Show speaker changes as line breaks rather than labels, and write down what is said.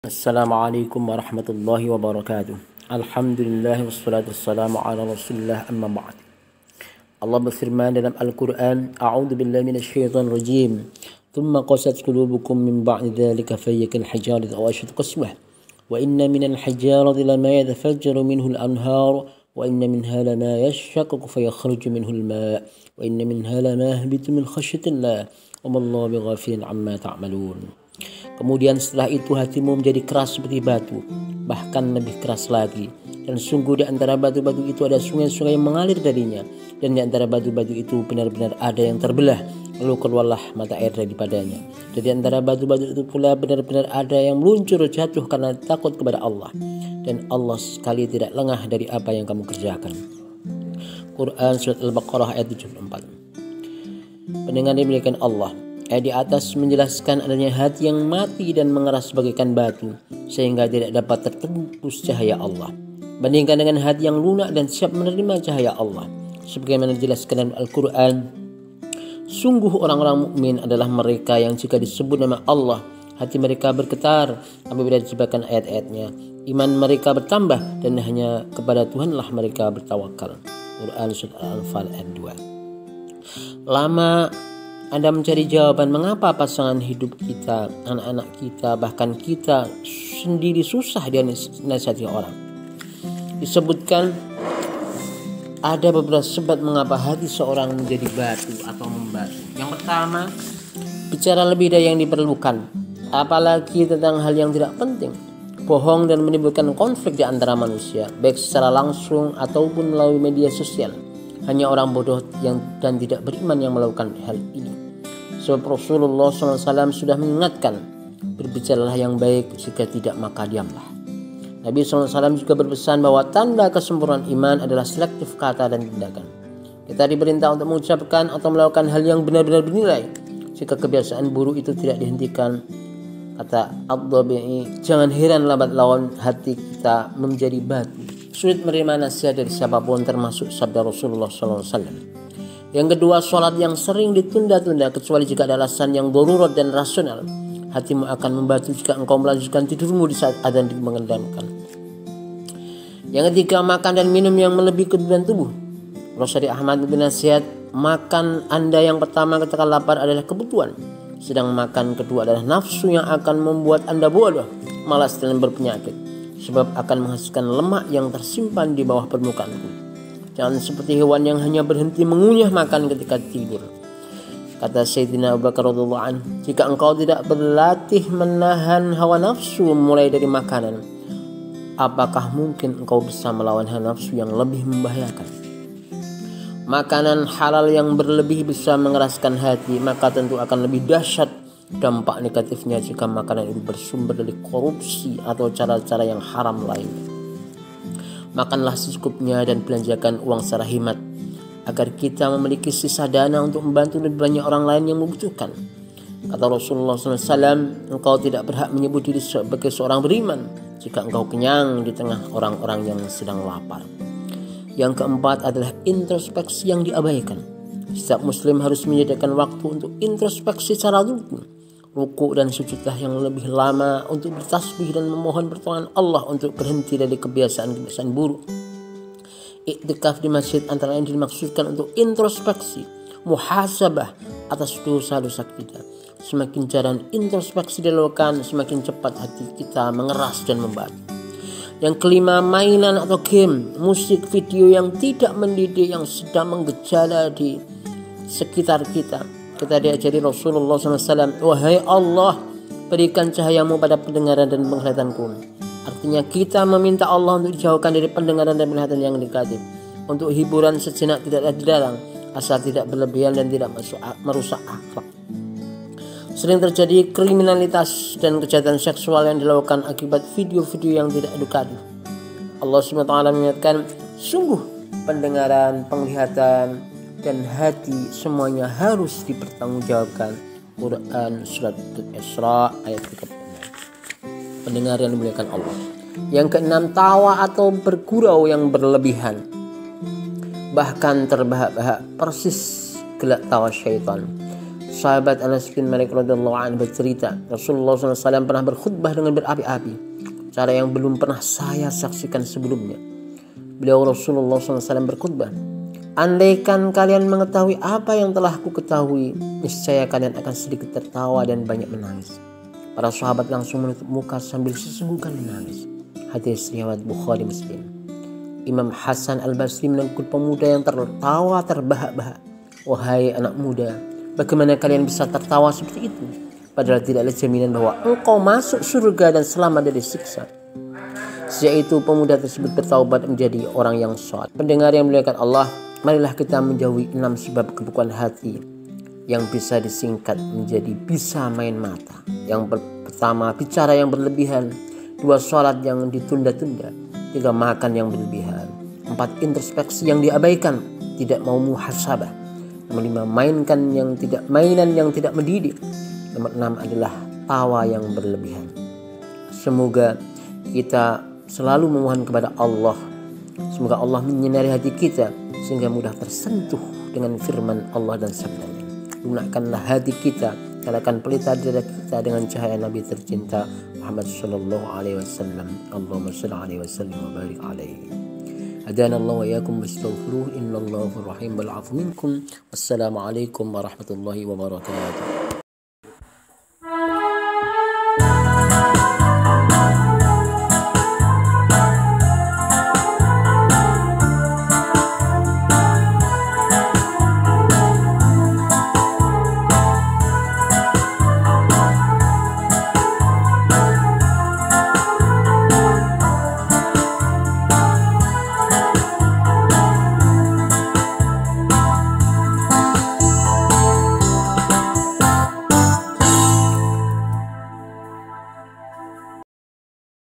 Assalamualaikum warahmatullahi wabarakatuh. Alhamdulillah wassalatu wassalamu ala rasulillah amma ba'd. Allah berfirman dalam Al-Quran, A'udhu billahi minasyaitan rajim. Thumma qasat qulubukum min ba'di dhalika fayyakal hijarati aw ashad qaswah. Wa inna minal hijarati lama yatafajjaru minhu al-anhar. Wa inna minha lama yashaqqaqu fayakhruju minhu al-ma'. Wa inna minha lama yahbitu min khashyatillah. Wa ma Allahu bighafilin amma ta'malun. Kemudian setelah itu hatimu menjadi keras seperti batu, bahkan lebih keras lagi. Dan sungguh di antara batu-batu itu ada sungai-sungai yang mengalir darinya. Dan di antara batu-batu itu benar-benar ada yang terbelah, lalu keluarlah mata air daripadanya. Dan di antara batu-batu itu pula benar-benar ada yang meluncur jatuh karena takut kepada Allah. Dan Allah sekali tidak lengah dari apa yang kamu kerjakan. Quran Surat Al-Baqarah ayat 74. Pendengar dimiliki Allah. Ayat di atas menjelaskan adanya hati yang mati dan mengeras bagaikan batu sehingga tidak dapat tertembus cahaya Allah. Bandingkan dengan hati yang lunak dan siap menerima cahaya Allah. Sebagaimana dijelaskan dalam Al-Quran, sungguh orang-orang mukmin adalah mereka yang jika disebut nama Allah, hati mereka bergetar apabila dibacakan ayat-ayatnya. Iman mereka bertambah dan hanya kepada Tuhanlah mereka bertawakal. Quran Surat Al-Anfal ayat 2. Lama Anda mencari jawaban mengapa pasangan hidup kita, anak-anak kita, bahkan kita sendiri susah dinasihati orang. Disebutkan ada beberapa sebab mengapa hati seorang menjadi batu atau membatu. Yang pertama, bicara lebih dari yang diperlukan, apalagi tentang hal yang tidak penting. Bohong dan menimbulkan konflik di antara manusia, baik secara langsung ataupun melalui media sosial. Hanya orang bodoh dan tidak beriman yang melakukan hal ini. Sebab Rasulullah SAW sudah mengingatkan, berbicaralah yang baik, jika tidak maka diamlah. Nabi SAW juga berpesan bahwa tanda kesempurnaan iman adalah selektif kata dan tindakan. Kita diperintah untuk mengucapkan atau melakukan hal yang benar-benar bernilai. Jika kebiasaan buruk itu tidak dihentikan, kata Ad-Dhabi'i, jangan heran lambat laun hati kita menjadi batu, sulit menerima nasihat dari siapapun, termasuk sabda Rasulullah SAW. Yang kedua, sholat yang sering ditunda-tunda kecuali jika ada alasan yang darurat dan rasional. Hatimu akan membatu jika engkau melanjutkan tidurmu di saat adzan dikumandangkan. Yang ketiga, makan dan minum yang melebihi kebutuhan tubuh. Rasul Ahmad bernasihat, makan Anda yang pertama ketika lapar adalah kebutuhan, sedang makan kedua adalah nafsu yang akan membuat Anda bodoh, malas dan berpenyakit, sebab akan menghasilkan lemak yang tersimpan di bawah permukaan kulit. Jangan seperti hewan yang hanya berhenti mengunyah makan ketika tidur. Kata Sayyidina Abu Bakar radhiyallahu anhu, jika engkau tidak berlatih menahan hawa nafsu mulai dari makanan, apakah mungkin engkau bisa melawan hawa nafsu yang lebih membahayakan? Makanan halal yang berlebih bisa mengeraskan hati, maka tentu akan lebih dahsyat dampak negatifnya jika makanan itu bersumber dari korupsi atau cara-cara yang haram lainnya. Makanlah secukupnya dan belanjakan uang secara hemat agar kita memiliki sisa dana untuk membantu lebih banyak orang lain yang membutuhkan. Kata Rasulullah SAW, engkau tidak berhak menyebut diri sebagai seorang beriman jika engkau kenyang di tengah orang-orang yang sedang lapar. Yang keempat adalah introspeksi yang diabaikan. Setiap muslim harus menyediakan waktu untuk introspeksi secara ruku dan sujudlah yang lebih lama untuk bertasbih dan memohon pertolongan Allah untuk berhenti dari kebiasaan-kebiasaan buruk. Iktikaf di masjid antara lain dimaksudkan untuk introspeksi, muhasabah atas dosa-dosa kita. Semakin jarang introspeksi dilakukan, semakin cepat hati kita mengeras dan membatu. Yang kelima, mainan atau game, musik, video yang tidak mendidik yang sedang menggejala di sekitar kita. Kita diajari Rasulullah SAW, wahai Allah, berikan cahayamu pada pendengaran dan penglihatanku. Artinya kita meminta Allah untuk dijauhkan dari pendengaran dan penglihatan yang negatif. Untuk hiburan sejenak tidak dilarang, asal tidak berlebihan dan tidak merusak akhlak. Sering terjadi kriminalitas dan kejahatan seksual yang dilakukan akibat video-video yang tidak edukatif. Allah SWT mengingatkan, sungguh pendengaran, penglihatan, dan hati semuanya harus dipertanggungjawabkan. Quran Surat Al-Isra ayat 36. Pendengar yang dimuliakan Allah. Yang keenam, tawa atau bergurau yang berlebihan, bahkan terbahak-bahak persis gelak tawa syaitan. Sahabat Anas bin Malik radhiyallahu anhu bercerita, Rasulullah SAW pernah berkhutbah dengan berapi-api, cara yang belum pernah saya saksikan sebelumnya. Beliau Rasulullah SAW berkhutbah, andaikan kalian mengetahui apa yang telah ku ketahui, niscaya kalian akan sedikit tertawa dan banyak menangis. Para sahabat langsung menutup muka sambil sesungguhkan menangis. Hadis riwayat Bukhari Muslim. Imam Hasan Al-Basri menegur pemuda yang tertawa terbahak-bahak. Wahai anak muda, bagaimana kalian bisa tertawa seperti itu? Padahal tidak ada jaminan bahwa engkau masuk surga dan selamat dari siksa. Sejak itu pemuda tersebut bertaubat menjadi orang yang saleh. Pendengar yang dimuliakan Allah, marilah kita menjauhi 6 sebab kebekuan hati yang bisa disingkat menjadi bisa main mata. Yang pertama, bicara yang berlebihan. 2, sholat yang ditunda-tunda. 3, makan yang berlebihan. 4, introspeksi yang diabaikan, tidak mau muhasabah. Nomor 5, mainan yang tidak mendidik. Nomor 6 adalah tawa yang berlebihan. Semoga kita selalu memohon kepada Allah. Semoga Allah menyinari hati kita sehingga mudah tersentuh dengan firman Allah dan sabdanya. Lunakanlah hati kita, nyalakan pelita dada kita dengan cahaya Nabi tercinta Muhammad sallallahu alaihi wasallam. Allahumma shalli alaihi wasallim wa barik alaihi. Hadana Allah wa iyyakum wastaghfiruh innallaha ghafurur rahim wal 'afu minkum. Wassalamu alaikum warahmatullahi wabarakatuh.